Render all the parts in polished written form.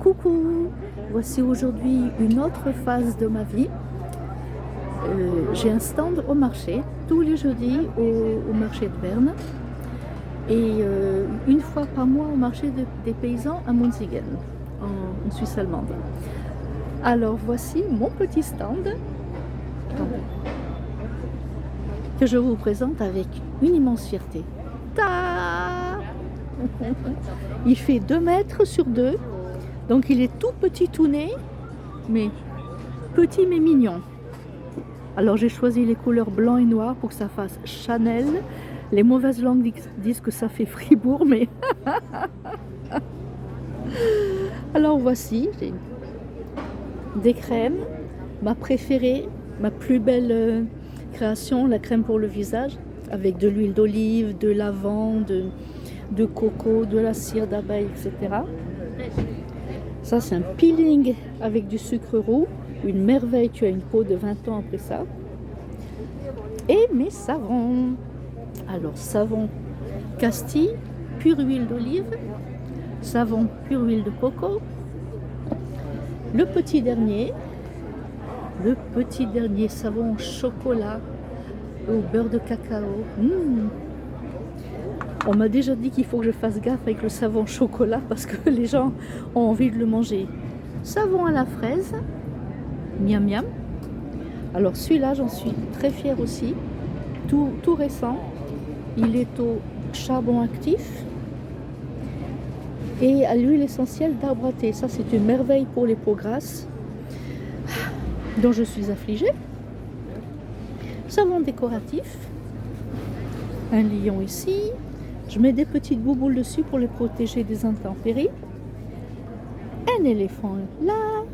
Coucou, voici aujourd'hui une autre phase de ma vie. J'ai un stand au marché, tous les jeudis au marché de Berne et une fois par mois au marché des paysans à Munzingen, en Suisse allemande. Alors voici mon petit stand que je vous présente avec une immense fierté. Ta Il fait 2 mètres sur 2, donc il est tout petit tout né, mais petit mais mignon. Alors j'ai choisi les couleurs blanc et noir pour que ça fasse Chanel. Les mauvaises langues disent que ça fait Fribourg, mais alors voici, j'ai des crèmes, ma préférée, ma plus belle création, la crème pour le visage, avec de l'huile d'olive, de lavande, de coco, de la cire d'abeille, etc. Ça c'est un peeling avec du sucre roux, une merveille, tu as une peau de 20 ans après ça. Et mes savons. Alors savon Castille, pure huile d'olive, savon pure huile de coco. Le petit dernier savon chocolat au beurre de cacao. On m'a déjà dit qu'il faut que je fasse gaffe avec le savon chocolat parce que les gens ont envie de le manger. Savon à la fraise, miam miam. Alors celui-là, j'en suis très fière aussi, tout récent. Il est au charbon actif et à l'huile essentielle d'arbre à thé. Ça, c'est une merveille pour les peaux grasses dont je suis affligée. Savon décoratif, un lion ici. Je mets des petites bouboules dessus pour les protéger des intempéries. Un éléphant là,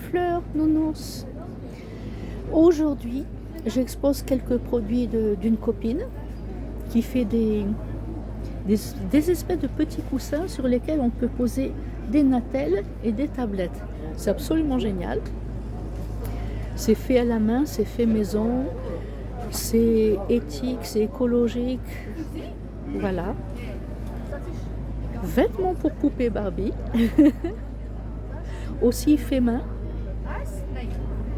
fleurs, nounours. Aujourd'hui, j'expose quelques produits d'une copine qui fait des espèces de petits coussins sur lesquels on peut poser des nattelles et des tablettes. C'est absolument génial. C'est fait à la main, c'est fait maison, c'est éthique, c'est écologique. Voilà. Vêtements pour poupée Barbie. Aussi fait main.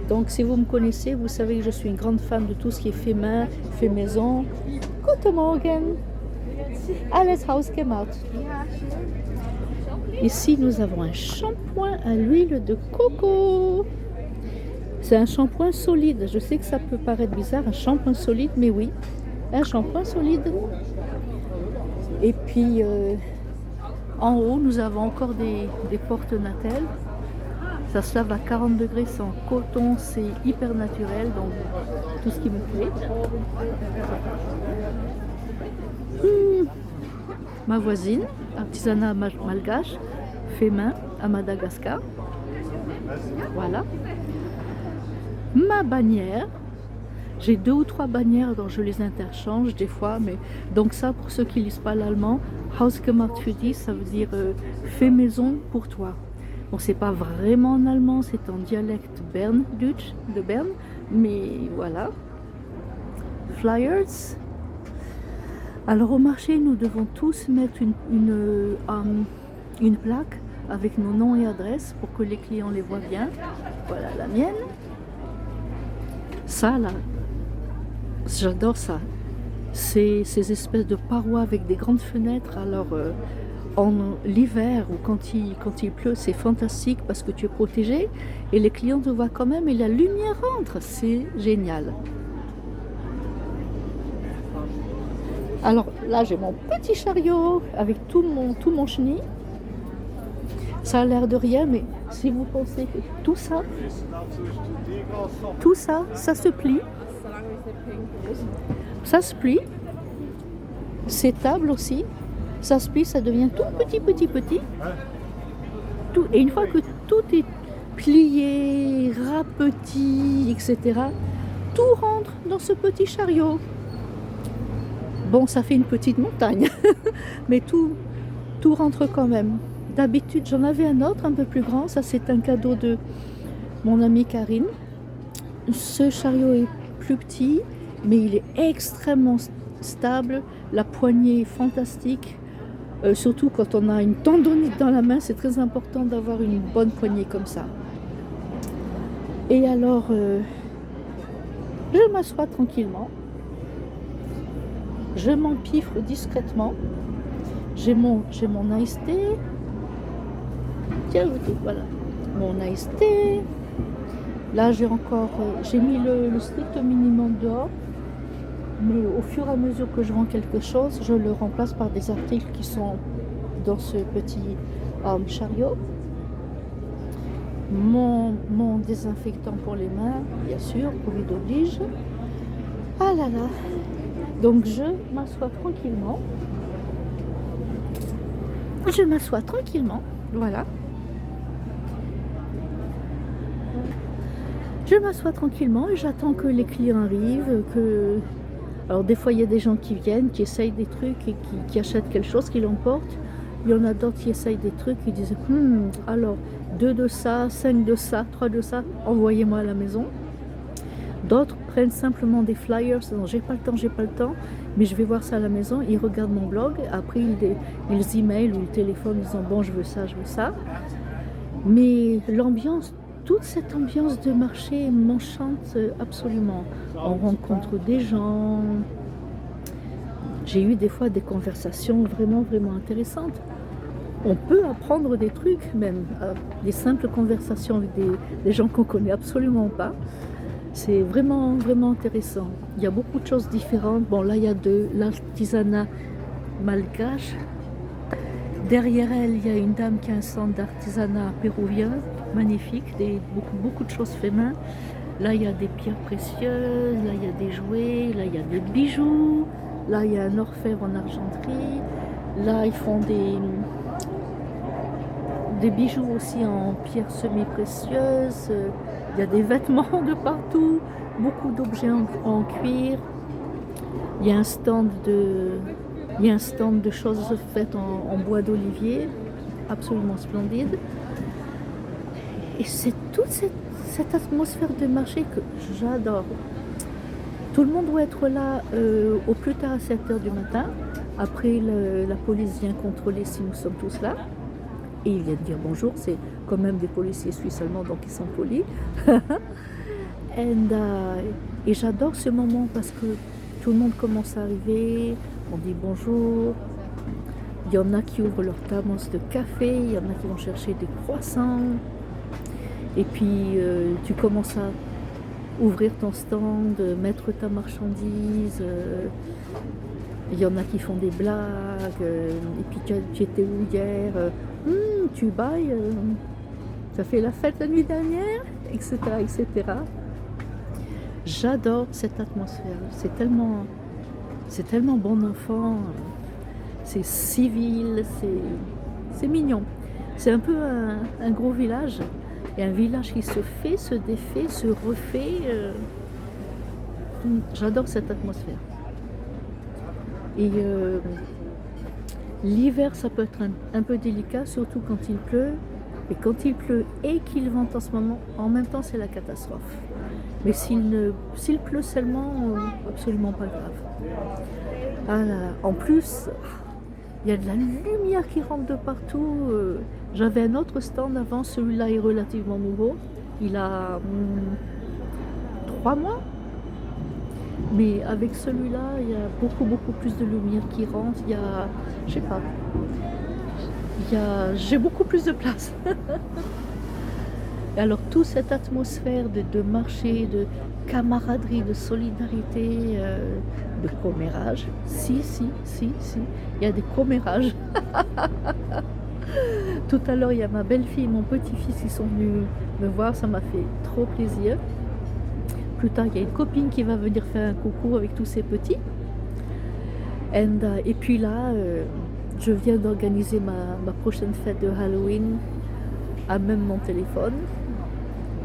Donc si vous me connaissez, vous savez que je suis une grande fan de tout ce qui est fait main, fait maison. Guten Morgen. Alles hausgemacht. Ici nous avons un shampoing à l'huile de coco. C'est un shampoing solide. Je sais que ça peut paraître bizarre, un shampoing solide, mais oui, un shampoing solide. Et puis en haut, nous avons encore des porte-nattelles. Ça se lave à 40 degrés, c'est en coton, c'est hyper naturel, donc tout ce qui me plaît. Ma voisine, artisanat malgache, fait main à Madagascar. Voilà. Ma bannière. J'ai 2 ou 3 bannières, donc je les interchange des fois. Mais donc ça, pour ceux qui ne lisent pas l'allemand, Hausgemacht für dich, ça veut dire fait maison pour toi. Bon, c'est pas vraiment en allemand, c'est en dialecte Berndeutsch de Berne, mais voilà. Flyers. Alors au marché, nous devons tous mettre une plaque avec nos noms et adresses pour que les clients les voient bien. Voilà la mienne. Ça là, j'adore ça. C'est ces espèces de parois avec des grandes fenêtres. Alors en l'hiver ou quand il pleut, c'est fantastique parce que tu es protégé et les clients te voient quand même et la lumière rentre. C'est génial. Alors là, j'ai mon petit chariot avec tout mon chenille. Ça a l'air de rien, mais si vous pensez que tout ça, ça se plie. Ça se plie. Ces tables aussi, ça se plie, ça devient tout petit. Tout, et une fois que tout est plié, rapetit, etc., tout rentre dans ce petit chariot. Bon, ça fait une petite montagne, mais tout rentre quand même. D'habitude, j'en avais un autre un peu plus grand. Ça, c'est un cadeau de mon amie Karine. Ce chariot est plus petit, mais il est extrêmement stable. La poignée est fantastique. Surtout quand on a une tendonite dans la main, c'est très important d'avoir une bonne poignée comme ça. Et alors, je m'assois tranquillement. Je m'empiffre discrètement. J'ai mon iced tea. Tiens, voilà. Mon iced tea. Là, j'ai mis le strict minimum dehors. Mais au fur et à mesure que je rends quelque chose, je le remplace par des articles qui sont dans ce petit chariot. Mon désinfectant pour les mains, bien sûr, Covid oblige. Ah là là. Donc je m'assois tranquillement. Voilà. Je m'assois tranquillement et j'attends que les clients arrivent, Alors des fois il y a des gens qui viennent, qui essayent des trucs et qui achètent quelque chose, qui l'emportent. Il y en a d'autres qui essayent des trucs, qui disent alors 2 de ça, 5 de ça, 3 de ça, envoyez-moi à la maison. D'autres prennent simplement des flyers, disant j'ai pas le temps, mais je vais voir ça à la maison. Ils regardent mon blog, après ils emailent ou ils téléphonent en disant bon je veux ça. Mais l'ambiance, toute cette ambiance de marché m'enchante absolument. On rencontre des gens. J'ai eu des fois des conversations vraiment intéressantes. On peut apprendre des trucs, même des simples conversations avec des gens qu'on connaît absolument pas. C'est vraiment intéressant. Il y a beaucoup de choses différentes. Bon, là, il y a de l'artisanat malgache. Derrière elle, il y a une dame qui a un centre d'artisanat péruvien, magnifique, beaucoup de choses faites main. Là, il y a des pierres précieuses, là, il y a des jouets, là, il y a des bijoux, là, il y a un orfèvre en argenterie. Là, ils font des bijoux aussi en pierres semi-précieuses. Il y a des vêtements de partout, beaucoup d'objets en cuir. Il y a un stand de choses faites en bois d'olivier, absolument splendide. Et c'est toute cette atmosphère de marché que j'adore. Tout le monde doit être là au plus tard à 7h du matin. Après, la police vient contrôler si nous sommes tous là. Et ils viennent dire bonjour, c'est quand même des policiers suisses allemands, donc ils sont polis. Et j'adore ce moment parce que tout le monde commence à arriver, on dit bonjour. Il y en a qui ouvrent leur thermos de café, il y en a qui vont chercher des croissants. Et puis tu commences à ouvrir ton stand, mettre ta marchandise. Il y en a qui font des blagues. Et puis tu étais où hier tu bailles, ça fait la fête la nuit dernière, etc. J'adore cette atmosphère. C'est tellement bon enfant. C'est civil, c'est mignon. C'est un peu un gros village. Et un village qui se fait, se défait, se refait. J'adore cette atmosphère. Et l'hiver, ça peut être un peu délicat, surtout quand il pleut. Et quand il pleut et qu'il vente en ce moment, en même temps, c'est la catastrophe. Mais s'il pleut seulement, absolument pas grave. Ah là là. En plus, il y a de la lumière qui rentre de partout. J'avais un autre stand avant, celui-là est relativement nouveau. Il a 3 mois. Mais avec celui-là, il y a beaucoup plus de lumière qui rentre. Il y a, je sais pas, j'ai beaucoup plus de place. Et alors, toute cette atmosphère de marché, de camaraderie, de solidarité, de commérage. Si, il y a des commérages. Tout à l'heure, il y a ma belle-fille et mon petit-fils qui sont venus me voir, ça m'a fait trop plaisir. Plus tard, il y a une copine qui va venir faire un coucou avec tous ses petits. Et puis là, je viens d'organiser ma prochaine fête de Halloween à même mon téléphone.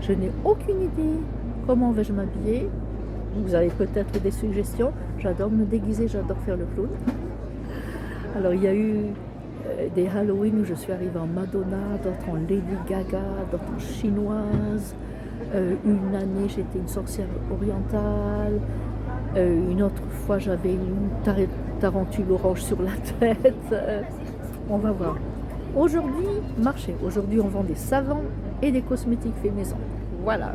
Je n'ai aucune idée comment vais-je m'habiller. Vous avez peut-être des suggestions. J'adore me déguiser, j'adore faire le clown. Alors il y a eu des Halloween où je suis arrivée en Madonna, d'autres en Lady Gaga, d'autres en chinoise. Une année j'étais une sorcière orientale. Une autre fois j'avais une tarentule orange sur la tête. On va voir. Aujourd'hui, marché. Aujourd'hui, on vend des savons et des cosmétiques faits maison. Voilà.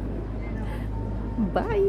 Bye.